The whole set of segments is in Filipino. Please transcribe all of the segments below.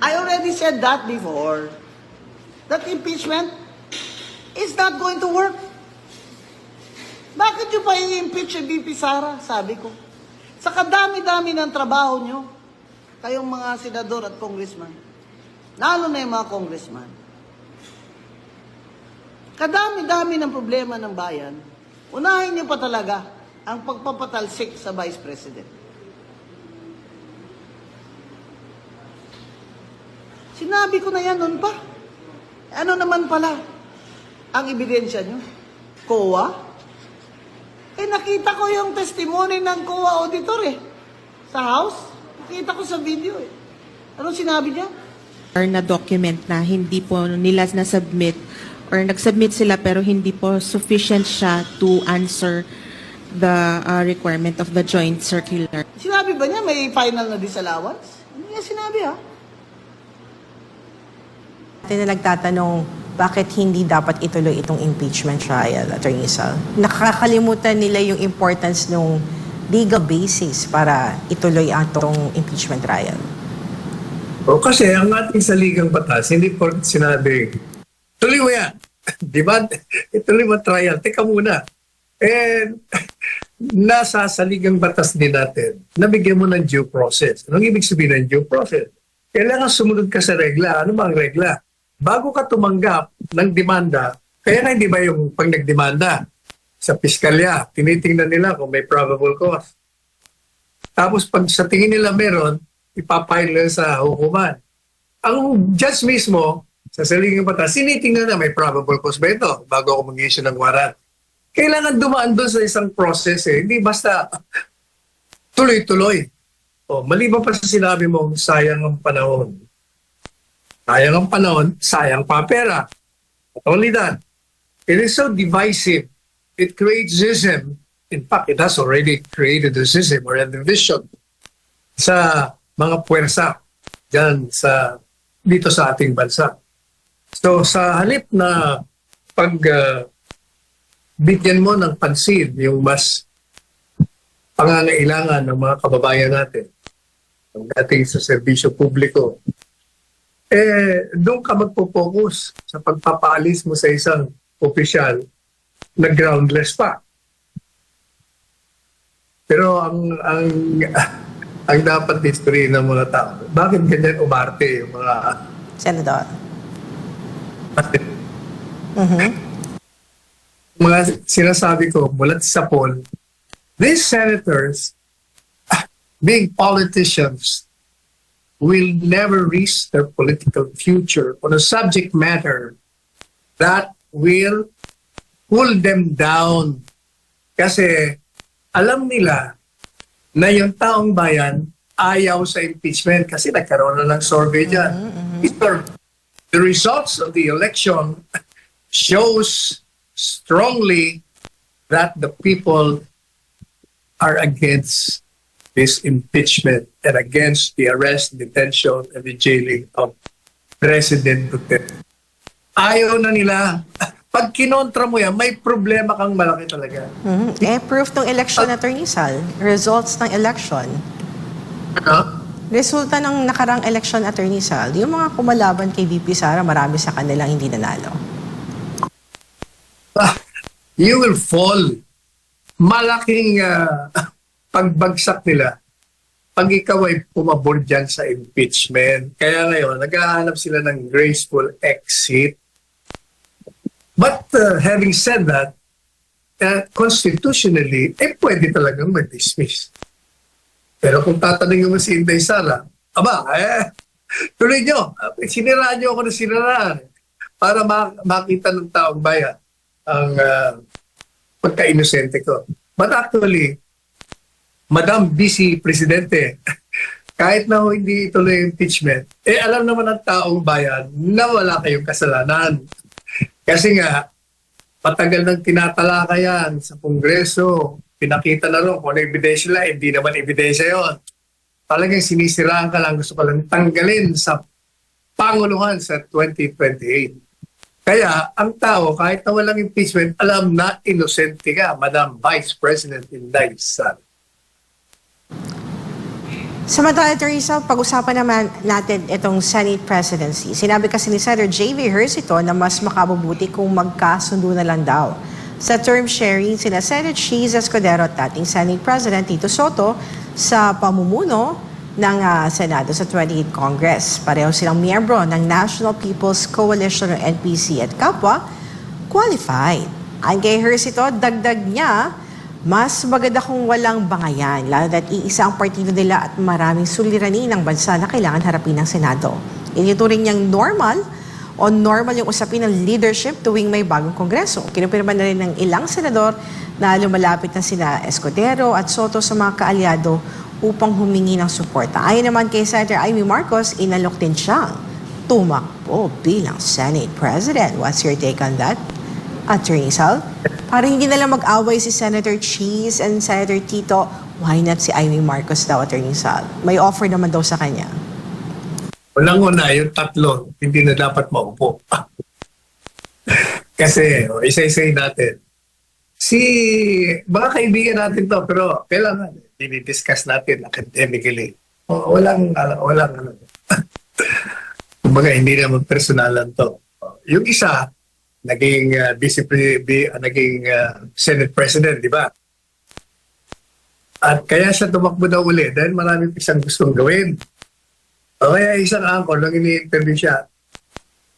I already said that before. That impeachment is not going to work. Bakit nyo pa i-impeach si VP Sara? Sabi ko. Sa kadami-dami ng trabaho nyo, kayong mga senador at congressman, lalo na yung mga congressman, kadami-dami ng problema ng bayan, unahin nyo pa talaga ang pagpapatalsik sa Vice President. Sinabi ko na yan noon pa. Ano naman pala ang ebidensya nyo? COA? Nakita ko yung testimony ng COA auditor sa House. Nakita ko sa video Anong sinabi niya? Or na document na hindi po nila na-submit or nag-submit sila pero hindi po sufficient siya to answer the requirement of the joint circular. Sinabi ba niya may final na disallowance? Hindi niya sinabi Na nagtatanong, bakit hindi dapat ituloy itong impeachment trial, Attorney Sal? Nakakalimutan nila yung importance ng legal basis para ituloy itong impeachment trial. O kasi ang ating saligang batas, hindi po sinabi, tuloy mo yan. Di ba? Ituloy mo trial. Teka muna. Nasa saligang batas din natin, nabigyan mo ng due process. Anong ibig sabihin ng due process? Kailangan sumunod ka sa regla. Ano ba ang regla? Bago ka tumanggap ng demanda, kaya nga hindi ba yung pag nagdemanda sa piskalya, tinitingnan nila kung may probable cause. Tapos pag sa tingin nila meron, ipapile nila sa hukuman. Ang judge mismo, sa saligang batas, tinitingnan na may probable cause ba ito bago ako mag-issue ng warrant. Kailangan dumaan doon sa isang process hindi basta tuloy-tuloy. Maliban pa sa sinabi mo, sayang ang panahon. Sayang ang panahon, sayang pa pera. Not only that, it is so divisive. It creates schism. In fact, it has already created a schism or a division sa mga puwersa dyan dito sa ating bansa. So sa halip na bigyan mo ng pansin yung mas pangangailangan ng mga kababayan natin, ang dating sa serbisyo publiko, doon ka magpo-focus sa pagpapaalis mo sa isang opisyal na groundless pa. Pero ang dapat history ng mga tao, bakit ganyan umarte yung mga Senador. Mga sinasabi ko mula sa poll, these senators, being politicians, will never reach their political future on a subject matter that will pull them down. Kasi alam nila na yung taong bayan ayaw sa impeachment kasi nagkaroon na ng survey dyan. The results of the election shows strongly that the people are against this impeachment and against the arrest, detention, and the jailing of President Duterte. Ayaw na nila. Pag kinontra mo yan, may problema kang malaki talaga. Proof ng election, Attorney Sal. Results ng election. Resulta ng nakarang election, Attorney Sal. Yung mga kumalaban kay VP Sara, marami sa kanilang hindi nanalo. You will fall. Malaking pagbagsak nila pag ikaw ay pumabor dyan sa impeachment. Kaya ngayon, naghahanap sila ng graceful exit. But having said that, constitutionally, pwede talagang mag-dismiss. Pero kung tatanungin mo si Inday Sara, tuloy nyo, siniraan nyo ako na siniraan para makita ng taong bayan ang pagka-inosente ko. But actually, Madam Vice Presidente, kahit na hindi ituloy yung impeachment, alam naman ng taong bayan na wala kayong kasalanan. Kasi nga, patagal nang tinatalakay yan sa Kongreso, pinakita na rin kung ano ebidensya nila, hindi naman ebidensya yun. Talagang sinisiraan ka lang, gusto ka lang tanggalin sa Panguluhan sa 2028. Kaya, ang tao, kahit na walang impeachment, alam na inosente ka, Madam Vice President Inday Sara. Samantala, Teresa, pag-usapan naman natin itong Senate presidency. Sinabi kasi ni Senator J.V. Hersito na mas makabubuti kung magkasundo na lang daw. Sa term sharing, sina Senator Cheese Escudero at dating Senate President Tito Soto sa pamumuno ng Senado sa 28th Congress. Pareho silang miyembro ng National People's Coalition o NPC at kapwa qualified. Ang kay Hersito, dagdag niya, mas maganda kung walang bangayan, lalo na't iisa ang partido nila at maraming suliranin ng bansa na kailangan harapin ng Senado. Itinuturing niyang normal yung usapin ng leadership tuwing may bagong kongreso. Kinupirma na rin ng ilang senador na lumalapit na sila Escudero at Soto sa mga kaalyado upang humingi ng suporta. Ayon naman kay Senator Amy Marcos, inalok din siyang tumakbo bilang Senate President. What's your take on that, Attorney Sal? Para hindi na lang mag-away si Senator Cheese and Senator Tito, why not si Amy Marcos daw, Attorney Sal? May offer naman daw sa kanya. Unang-una, yung tatlo, hindi na dapat maupo. Kasi, isa-isayin natin. Mga kaibigan natin to, pero kailangan, dinidiscuss natin academically. Walang. Kumbaga, hindi naman personalan to. Yung isa, naging Senate President, di ba? At kaya siya tumakbo daw uli dahil marami isang gustong gawin. O kaya isang anchor, nang ini-interview siya,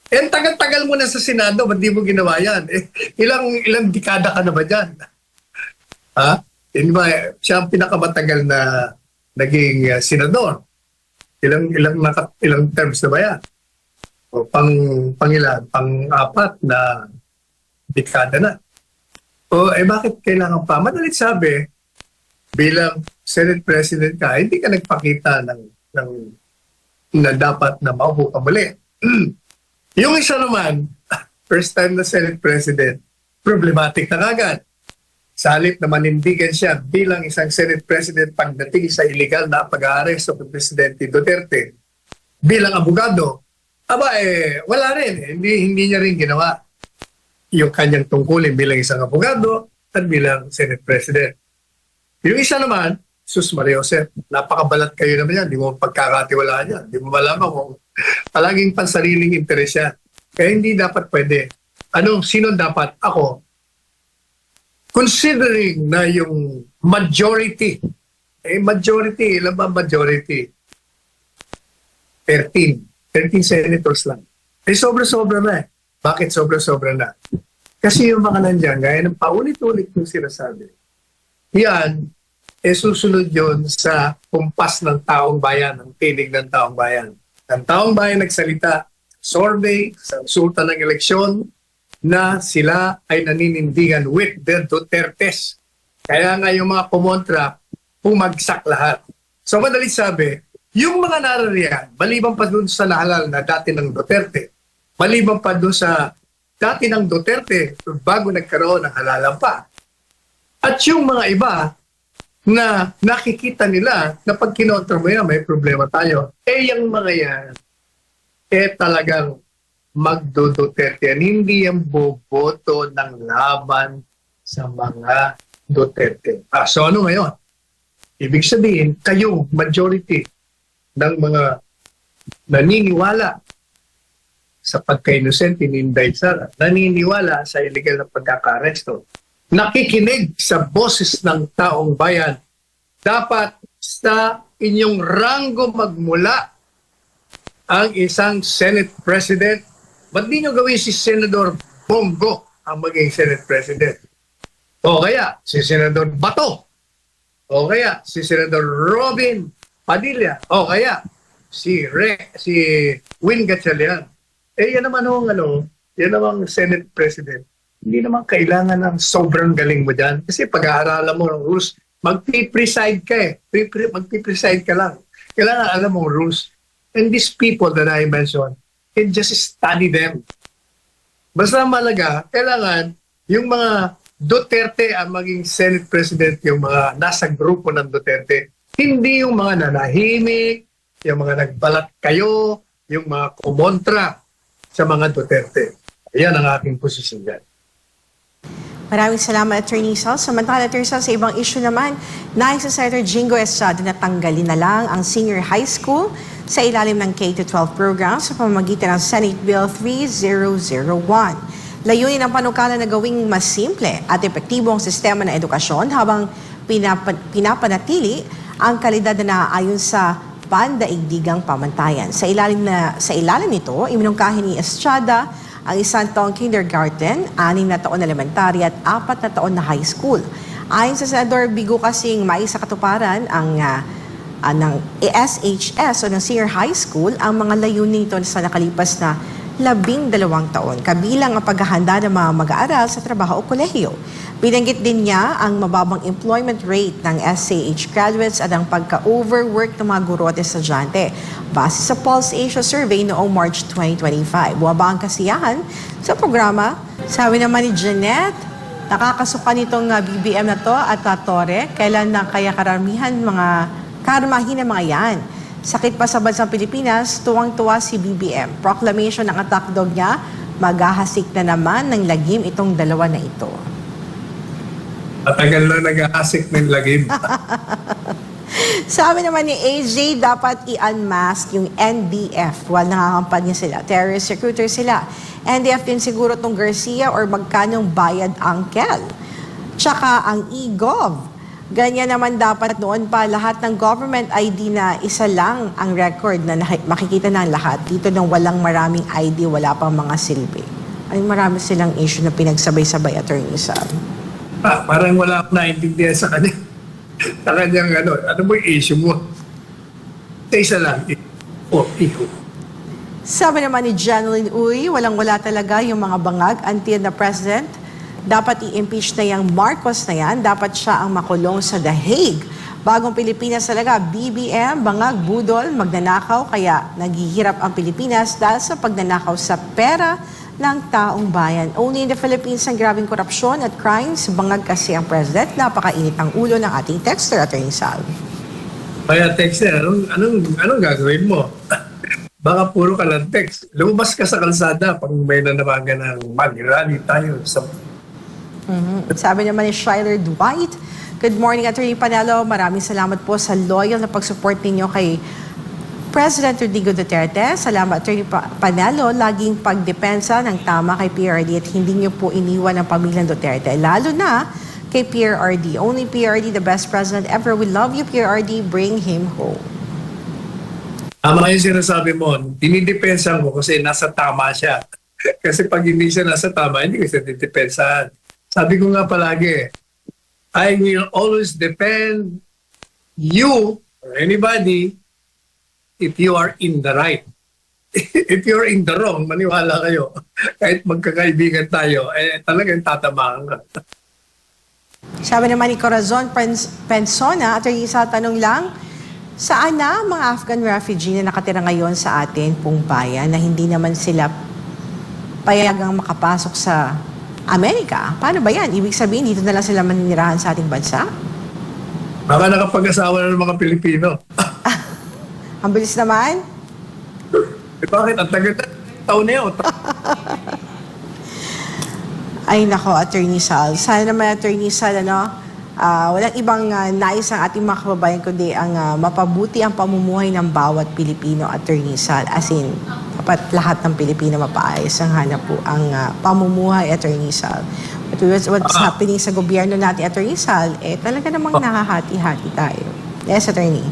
tagal-tagal mo na sa Senado, ba't di mo ginawa yan? Ilang dekada ka na ba dyan? Ha? Hindi ba, siya ang pinakamatagal na naging senador. Ilang terms na ba yan? O pang-apat na dekada na. O bakit kailangan pa? Madalit sabi, bilang Senate President ka, hindi ka nagpakita na dapat na maupo ka muli. Yung isa naman, first time na Senate President, problematic na kagad. Sa halip na manindigan siya bilang isang Senate President pagdating sa illegal na pag-aaresto ng Presidente Duterte, bilang abogado, wala rin. Hindi niya rin ginawa yung kanyang tungkulin bilang isang abogado at bilang Senate President. Yung isa naman, Sus Maria Jose, napakabalat kayo naman yan. Di mo pagkakatiwalaan yan. Di mo malaman kung palaging pansariling interes yan. Kaya hindi dapat pwede. Sino dapat? Ako, considering na yung majority, ilan ba majority? 13 senators lang. Sobra-sobra na eh. Bakit sobra-sobra na? Kasi yung mga nandiyan, gaya ng paulit-ulit yung sinasabi, yan, susunod yun sa kumpas ng taong bayan, ng tinig ng taong bayan. Ang taong bayan nagsalita, survey sa resulta ng eleksyon, na sila ay naninindigan with the Dutertes. Kaya nga yung mga kumontra, pumagsak lahat. So madalit sabi, yung mga narariyan, maliban pa dun sa nahalal na dati ng Duterte, maliban pa dun sa dati ng Duterte bago nagkaroon ng halalan pa. At yung mga iba na nakikita nila na pag kinontra mo yan, may problema tayo. Yung mga yan, talagang magdo-Duterte yan. Hindi yan boboto ng laban sa mga Duterte. So ano ngayon? Ibig sabihin, kayo, majority ng mga naniniwala sa pagka-inosente ni Inday Sara, naniniwala sa illegal na pagkaka-aresto, nakikinig sa boses ng taong bayan, dapat sa inyong ranggo magmula ang isang Senate President. Ba't di nyo gawin si Senador Bongo ang maging Senate President? O kaya si Senador Bato? O kaya si Senador Robin Padilla, o kaya si Win Gatchalian. Yan naman yan naman Senate President. Hindi naman kailangan ng sobrang galing mo dyan. Kasi pag-aaralan mo ng rules, magpipreside ka eh. Magpipreside ka lang. Kailangan alam mo rules. And these people that I mentioned, can just study them. Basta malaga, kailangan yung mga Duterte ang maging Senate President, yung mga nasa grupo ng Duterte, hindi yung mga nanahimik, yung mga nagbalat kayo, yung mga kumontra sa mga Duterte. Ayan ang aking posisyon dyan. Maraming salamat, Attorney Sal. Samantala, Attorney Sal, sa ibang issue naman, nais sa Senator Jingo Estrada na tanggalin na lang ang senior high school sa ilalim ng K-12 program sa pamamagitan ng Senate Bill 3001. Layunin ang panukala na gawing mas simple at epektibo ang sistema ng edukasyon habang pinapanatili ang kalidad na naaayon sa pandaigdigang pamantayan. Sa ilalim nito, iminungkahi ni Estrada ang isang taong kindergarten, 6 na taon na elementary at 4 na taon na high school. Ayon sa Senador Bigo kasing may sa katuparan ng SHS o ng senior high school ang mga layunin nito sa nakalipas na 12 taon, kabilang ang paghahanda ng mga mag-aaral sa trabaho o kolehiyo. Binanggit din niya ang mababang employment rate ng SAH graduates at ang pagka-overwork ng mga guro at estudyante. Base sa Pulse Asia Survey noong March 2025, bumaba ang kasiyahan sa programa. Sabi naman ni Jeanette, nakakasuka nitong BBM na to at Torre, kailan na kaya karamihan ng mga yan. Sakit pa sa bansang Pilipinas, tuwang-tuwa si BBM. Proclamation ng attack dog niya, maghahasik na naman ng lagim itong dalawa na ito. Matagal na nag-aasik ng lagim. Sabi naman ni AJ, dapat i-unmask yung NDF while nangangampanya sila. Terrorist recruiter sila. NDF din siguro tong Garcia or magkanong bayad angkel. Tsaka ang e-gov. Ganyan naman dapat noon pa lahat ng government ID na isa lang ang record na makikita ng lahat. Dito nang walang maraming ID, wala pang mga silbi. Ay marami silang issue na pinagsabay-sabay, Attorney Sam. Parang wala akong naintindihan sa kanya. Sa kanyang ano mo yung issue mo? Isa lang. Ikaw. Sabi naman ni Janeline Uy, walang-wala talaga yung mga bangag until the president. Dapat i-impeach na yung Marcos na yan. Dapat siya ang makulong sa The Hague. Bagong Pilipinas talaga, BBM, bangag, budol, magnanakaw. Kaya naghihirap ang Pilipinas dahil sa pagnanakaw sa pera ng taong bayan. Only in the Philippines ang grabing korupsyon at crimes. Bangag kasi ang president. Napakainit ang ulo ng ating texter, Attorney Sal. Kaya texter, anong gagawin mo? Baka puro ka lang text. Lumabas ka sa kalsada pag may nanamagan ng mag-rally tayo sa... Sabi naman ni Schuyler Dwight, good morning, Attorney Panelo. Maraming salamat po sa loyal na pag-support ninyo kay President Rodrigo Duterte. Salamat, Attorney Panelo, laging pagdepensa ng tama kay PRD at hindi niyo po iniwan ang pamilyang Duterte. Lalo na kay PRD. Only PRD, the best president ever. We love you, PRD. Bring him home. Tama yung sinasabi mo, dinidepensa mo kasi nasa tama siya. Kasi pag hindi siya nasa tama, hindi ko siya didepensahan. Sabi ko nga palagi, I will always defend you or anybody if you are in the right. If you're in the wrong, maniwala kayo. Kahit magkakaibigan tayo, talagang tatamaan ka. Sabi naman ni Corazon Pensona, Attorney Sal, tanong lang, saan na mga Afghan refugee na nakatira ngayon sa atin pong bayan na hindi naman sila payagang makapasok sa Amerika? Paano ba yan? Ibig sabihin, dito na lang sila maninirahan sa ating bansa? Baka nakapag-asawa na ng mga Pilipino. Ang bilis naman. Bakit? Ang tagal na taon na yun. Ay nako, Attorney Sal. Sana naman, Attorney Sal, walang ibang nais ang ating mga kababayan kundi ang mapabuti ang pamumuhay ng bawat Pilipino, Attorney Sal. As in, dapat lahat ng Pilipino mapaayos ang hanap po ang pamumuhay, Attorney Sal. But what's happening sa gobyerno natin, Attorney Sal, talaga namang nakahati-hati tayo. Yes, Attorney.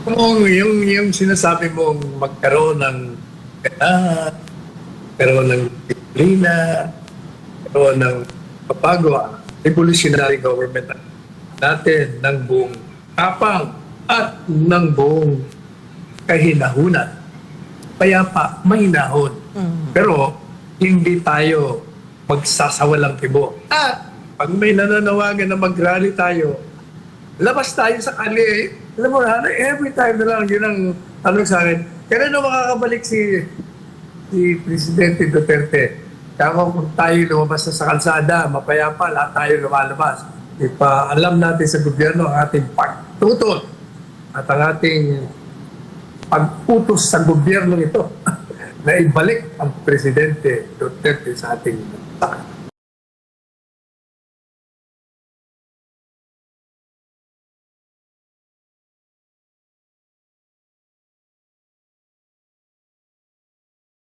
Kung yung sinasabi mong magkaroon ng magkaroon ng disiplina, magkaroon ng papagawa, revolutionary government natin ng buong tapang at ng buong kahinahunan. Payapa, mahinahon. Pero hindi tayo magsasawalang tibo. At pag may nananawagan na mag-rally tayo, labas tayo sa kali. Alam mo na, every time na lang, yun ang tanong sa akin, kailan na makakabalik si Presidente Duterte? Kaya kung tayo lumabas na sa kalsada, mapayapa, lahat tayo lumalabas. Ipaalam natin sa gobyerno ang ating pagtutol at ang ating pagputos sa gobyerno ito na ibalik ang Presidente Duterte sa ating bansa.